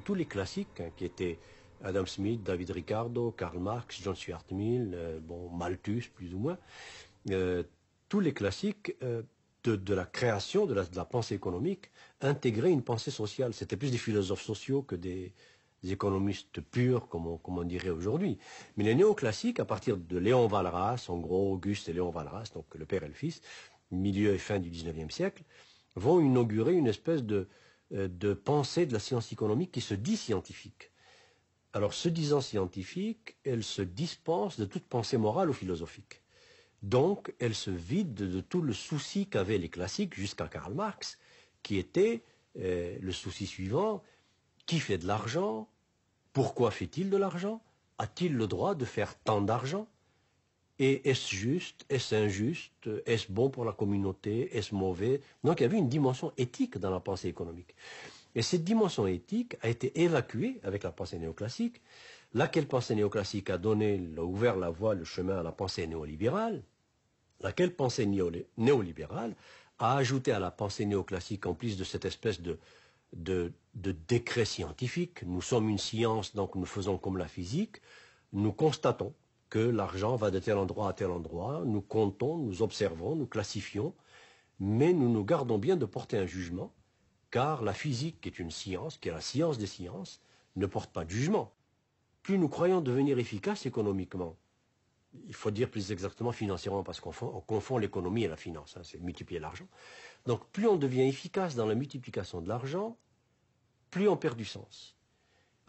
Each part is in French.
tous les classiques qui étaient Adam Smith, David Ricardo, Karl Marx, John Stuart Mill, Malthus plus ou moins, tous les classiques de la création de la pensée économique intégraient une pensée sociale. C'était plus des philosophes sociaux que des économistes purs, comme on dirait aujourd'hui. Mais les néoclassiques, à partir de Léon Walras, en gros Auguste et Léon Walras, donc le père et le fils, milieu et fin du XIXe siècle, vont inaugurer une espèce de pensée de la science économique qui se dit scientifique. Alors, se disant scientifique, elle se dispense de toute pensée morale ou philosophique. Donc, elle se vide de tout le souci qu'avaient les classiques jusqu'à Karl Marx, qui était le souci suivant: qui fait de l'argent? Pourquoi fait-il de l'argent? A-t-il le droit de faire tant d'argent? Et est-ce juste? Est-ce injuste? Est-ce bon pour la communauté? Est-ce mauvais? Donc, il y avait une dimension éthique dans la pensée économique. Et cette dimension éthique a été évacuée avec la pensée néoclassique, laquelle pensée néoclassique a ouvert la voie, le chemin à la pensée néolibérale, laquelle pensée néolibérale a ajouté à la pensée néoclassique, en plus de cette espèce de décret scientifique: nous sommes une science, donc nous faisons comme la physique, nous constatons que l'argent va de tel endroit à tel endroit, nous comptons, nous observons, nous classifions, mais nous nous gardons bien de porter un jugement, car la physique, qui est une science, qui est la science des sciences, ne porte pas de jugement. Plus nous croyons devenir efficaces économiquement, il faut dire plus exactement financièrement, parce qu'on confond l'économie et la finance, c'est multiplier l'argent. Donc plus on devient efficace dans la multiplication de l'argent, plus on perd du sens.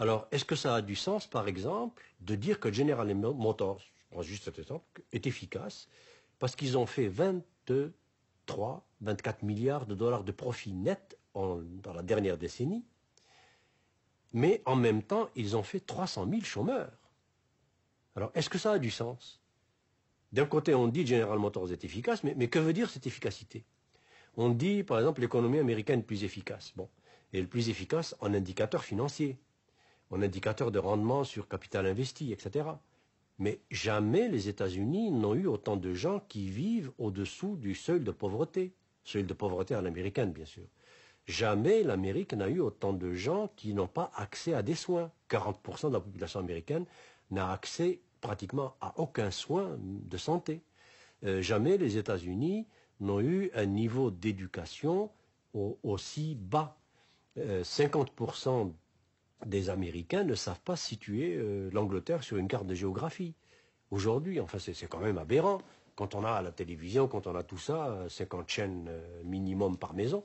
Alors, est-ce que ça a du sens, par exemple, de dire que General Motors, je prends juste cet exemple, est efficace parce qu'ils ont fait 23, 24 milliards de dollars de profit net dans la dernière décennie, mais en même temps, ils ont fait 300 000 chômeurs. Alors, est-ce que ça a du sens? D'un côté, on dit General Motors est efficace, mais que veut dire cette efficacité? On dit, par exemple, l'économie américaine plus efficace. Bon, et le plus efficace en indicateur financier, en indicateur de rendement sur capital investi, etc. Mais jamais les États-Unis n'ont eu autant de gens qui vivent au-dessous du seuil de pauvreté à l'américaine, bien sûr. Jamais l'Amérique n'a eu autant de gens qui n'ont pas accès à des soins. 40% de la population américaine n'a accès pratiquement à aucun soin de santé. Jamais les États-Unis n'ont eu un niveau d'éducation aussi bas. 50% des Américains ne savent pas situer l'Angleterre sur une carte de géographie. Aujourd'hui, enfin c'est quand même aberrant. Quand on a la télévision, quand on a tout ça, 50 chaînes minimum par maison.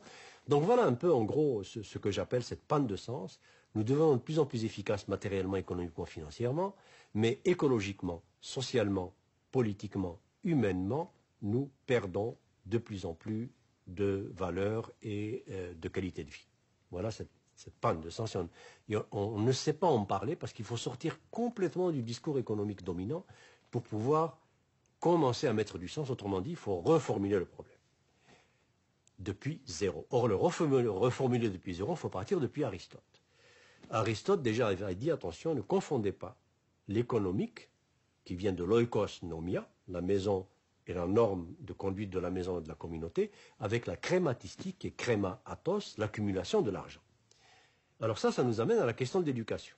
Donc voilà un peu en gros ce que j'appelle cette panne de sens. Nous devenons de plus en plus efficaces matériellement, économiquement, financièrement, mais écologiquement, socialement, politiquement, humainement, nous perdons de plus en plus de valeur et de qualité de vie. Voilà cette panne de sens. On ne sait pas en parler parce qu'il faut sortir complètement du discours économique dominant pour pouvoir commencer à mettre du sens. Autrement dit, il faut reformuler le problème depuis zéro. Or, le reformuler depuis zéro, il faut partir depuis Aristote. Aristote déjà avait dit, attention, ne confondez pas l'économique, qui vient de l'oikos nomia, la maison et la norme de conduite de la maison et de la communauté, avec la crématistique, qui est créma athos, l'accumulation de l'argent. Alors ça nous amène à la question de l'éducation.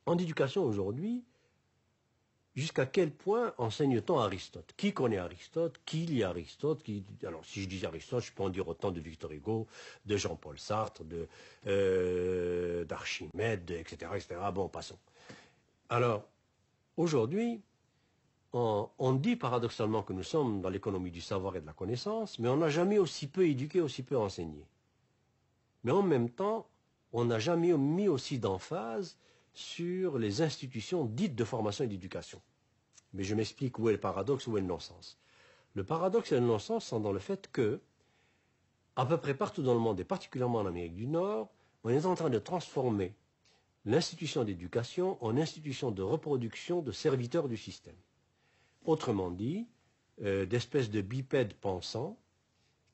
En éducation aujourd'hui, jusqu'à quel point enseigne-t-on Aristote? Qui connaît Aristote? Qui lit Aristote? Alors, si je dis Aristote, je peux en dire autant de Victor Hugo, de Jean-Paul Sartre, d'Archimède, etc., etc. Bon, passons. Alors, aujourd'hui, on dit paradoxalement que nous sommes dans l'économie du savoir et de la connaissance, mais on n'a jamais aussi peu éduqué, aussi peu enseigné. Mais en même temps, on n'a jamais mis aussi d'emphase sur les institutions dites de formation et d'éducation. Mais je m'explique où est le paradoxe, où est le non-sens. Le paradoxe et le non-sens sont dans le fait que, à peu près partout dans le monde, et particulièrement en Amérique du Nord, on est en train de transformer l'institution d'éducation en institution de reproduction de serviteurs du système. Autrement dit, d'espèces de bipèdes pensants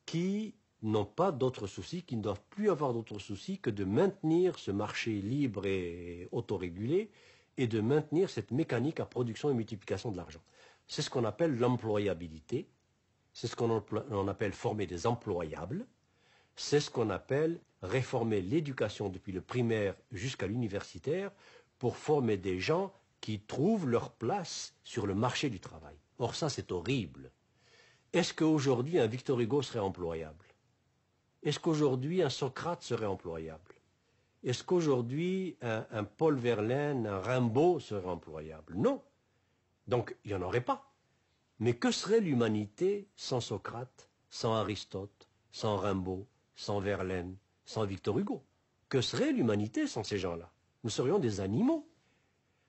qui n'ont pas d'autres soucis, qui ne doivent plus avoir d'autres soucis que de maintenir ce marché libre et autorégulé et de maintenir cette mécanique à production et multiplication de l'argent. C'est ce qu'on appelle l'employabilité, c'est ce qu'on appelle former des employables, c'est ce qu'on appelle réformer l'éducation depuis le primaire jusqu'à l'universitaire pour former des gens qui trouvent leur place sur le marché du travail. Or ça, c'est horrible. Est-ce qu'aujourd'hui un Victor Hugo serait employable? Est-ce qu'aujourd'hui un Socrate serait employable? Est-ce qu'aujourd'hui un Paul Verlaine, un Rimbaud serait employable? Non. Donc il n'y en aurait pas. Mais que serait l'humanité sans Socrate, sans Aristote, sans Rimbaud, sans Verlaine, sans Victor Hugo? Que serait l'humanité sans ces gens-là? Nous serions des animaux.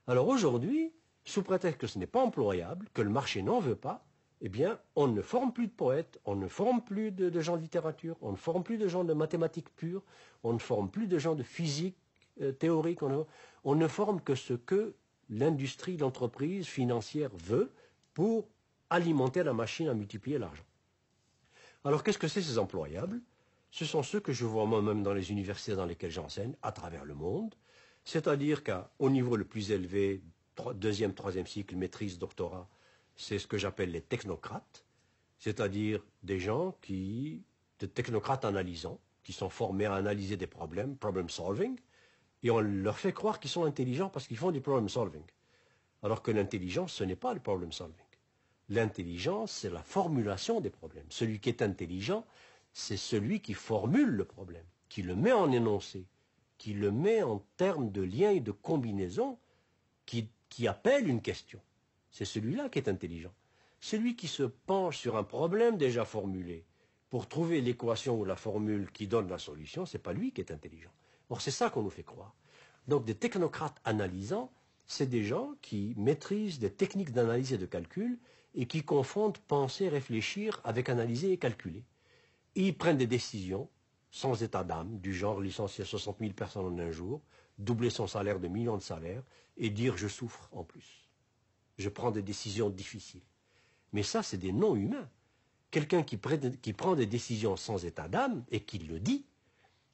Alors aujourd'hui, sous prétexte que ce n'est pas employable, que le marché n'en veut pas, eh bien, on ne forme plus de poètes, on ne forme plus de gens de littérature, on ne forme plus de gens de mathématiques pures, on ne forme plus de gens de physique théorique, on ne forme que ce que l'industrie, l'entreprise financière veut pour alimenter la machine à multiplier l'argent. Alors qu'est-ce que c'est ces employables? Ce sont ceux que je vois moi-même dans les universités dans lesquelles j'enseigne, à travers le monde, c'est-à-dire qu'au niveau le plus élevé, deuxième, troisième cycle, maîtrise, doctorat, c'est ce que j'appelle les technocrates, c'est-à-dire des gens des technocrates analysants, qui sont formés à analyser des problèmes, problem solving, et on leur fait croire qu'ils sont intelligents parce qu'ils font du problem solving. Alors que l'intelligence, ce n'est pas le problem solving. L'intelligence, c'est la formulation des problèmes. Celui qui est intelligent, c'est celui qui formule le problème, qui le met en énoncé, qui le met en termes de liens et de combinaisons, qui appelle une question. C'est celui-là qui est intelligent. Celui qui se penche sur un problème déjà formulé pour trouver l'équation ou la formule qui donne la solution, ce n'est pas lui qui est intelligent. Or, c'est ça qu'on nous fait croire. Donc, des technocrates analysants, c'est des gens qui maîtrisent des techniques d'analyse et de calcul et qui confondent penser, réfléchir avec analyser et calculer. Et ils prennent des décisions sans état d'âme, du genre licencier 60 000 personnes en un jour, doubler son salaire de millions de salaires et dire je souffre en plus. Je prends des décisions difficiles. Mais ça, c'est des non-humains. Quelqu'un qui prend des décisions sans état d'âme et qui le dit,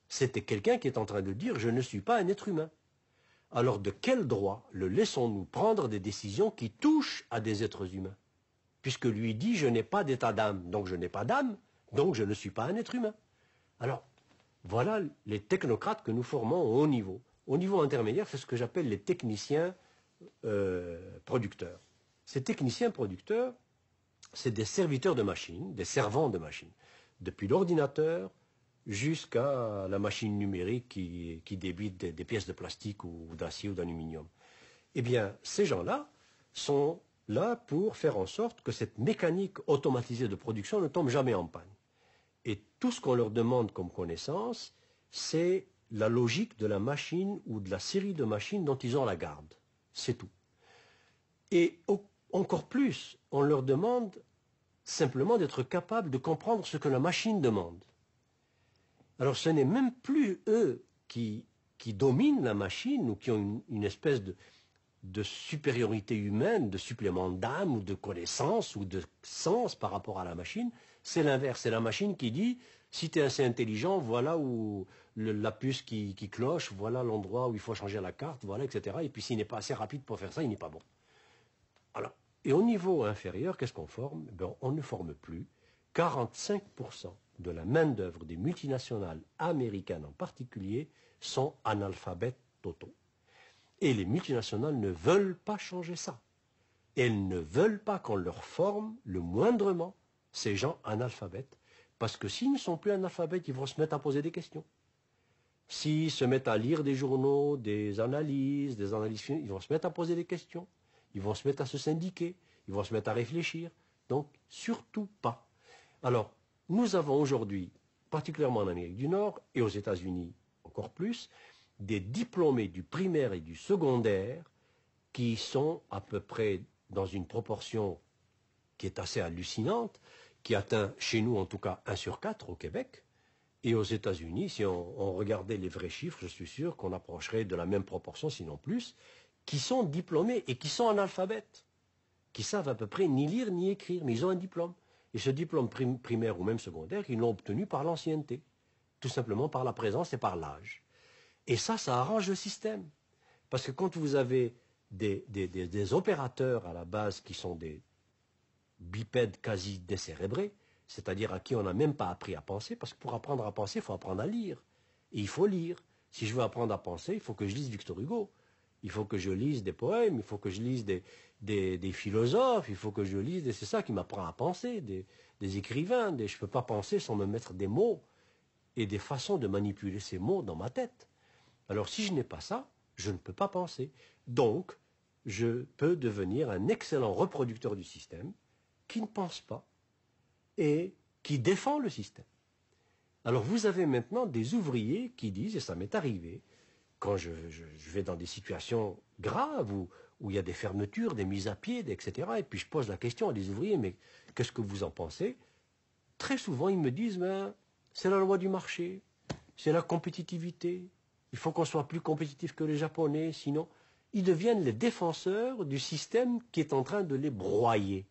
c'était quelqu'un qui est en train de dire « je ne suis pas un être humain ». Alors de quel droit le laissons-nous prendre des décisions qui touchent à des êtres humains? Puisque lui dit « je n'ai pas d'état d'âme, donc je n'ai pas d'âme, donc je ne suis pas un être humain ». Alors, voilà les technocrates que nous formons au haut niveau. Au niveau intermédiaire, c'est ce que j'appelle les techniciens producteurs. Ces techniciens producteurs, c'est des serviteurs de machines, des servants de machines, depuis l'ordinateur jusqu'à la machine numérique qui débite des pièces de plastique ou d'acier ou d'aluminium. Eh bien, ces gens-là sont là pour faire en sorte que cette mécanique automatisée de production ne tombe jamais en panne. Et tout ce qu'on leur demande comme connaissance, c'est la logique de la machine ou de la série de machines dont ils ont la garde. C'est tout. Et encore plus, on leur demande simplement d'être capable de comprendre ce que la machine demande. Alors ce n'est même plus eux qui dominent la machine ou qui ont une espèce de supériorité humaine, de supplément d'âme ou de connaissance ou de sens par rapport à la machine. C'est l'inverse, c'est la machine qui dit si tu es assez intelligent, voilà où la puce qui cloche, voilà l'endroit où il faut changer la carte, voilà, etc. Et puis s'il n'est pas assez rapide pour faire ça, il n'est pas bon. Alors, et au niveau inférieur, qu'est-ce qu'on forme? Ben, on ne forme plus. 45% de la main-d'œuvre des multinationales américaines en particulier sont analphabètes totaux. Et les multinationales ne veulent pas changer ça. Elles ne veulent pas qu'on leur forme le moindrement ces gens analphabètes, parce que s'ils ne sont plus analphabètes, ils vont se mettre à poser des questions. S'ils se mettent à lire des journaux, des analyses fines, ils vont se mettre à poser des questions. Ils vont se mettre à se syndiquer, ils vont se mettre à réfléchir. Donc, surtout pas. Alors, nous avons aujourd'hui, particulièrement en Amérique du Nord et aux États-Unis encore plus, des diplômés du primaire et du secondaire qui sont à peu près dans une proportion qui est assez hallucinante, qui atteint chez nous en tout cas 1 sur 4 au Québec, et aux États-Unis, si on regardait les vrais chiffres, je suis sûr qu'on approcherait de la même proportion, sinon plus, qui sont diplômés et qui sont analphabètes, qui savent à peu près ni lire ni écrire, mais ils ont un diplôme. Et ce diplôme primaire ou même secondaire, ils l'ont obtenu par l'ancienneté, tout simplement par la présence et par l'âge. Et ça arrange le système. Parce que quand vous avez des opérateurs à la base qui sont des bipèdes quasi décérébrés, c'est-à-dire à qui on n'a même pas appris à penser, parce que pour apprendre à penser, il faut apprendre à lire. Et il faut lire. Si je veux apprendre à penser, il faut que je lise Victor Hugo. Il faut que je lise des poèmes, il faut que je lise des philosophes, il faut que je lise, c'est ça qui m'apprend à penser, des écrivains. Je ne peux pas penser sans me mettre des mots et des façons de manipuler ces mots dans ma tête. Alors si je n'ai pas ça, je ne peux pas penser. Donc, je peux devenir un excellent reproducteur du système qui ne pense pas et qui défend le système. Alors vous avez maintenant des ouvriers qui disent, et ça m'est arrivé, quand je vais dans des situations graves où il y a des fermetures, des mises à pied, etc., et puis je pose la question à des ouvriers, mais qu'est-ce que vous en pensez? Très souvent, ils me disent, ben, c'est la loi du marché, c'est la compétitivité, il faut qu'on soit plus compétitif que les Japonais, sinon ils deviennent les défenseurs du système qui est en train de les broyer.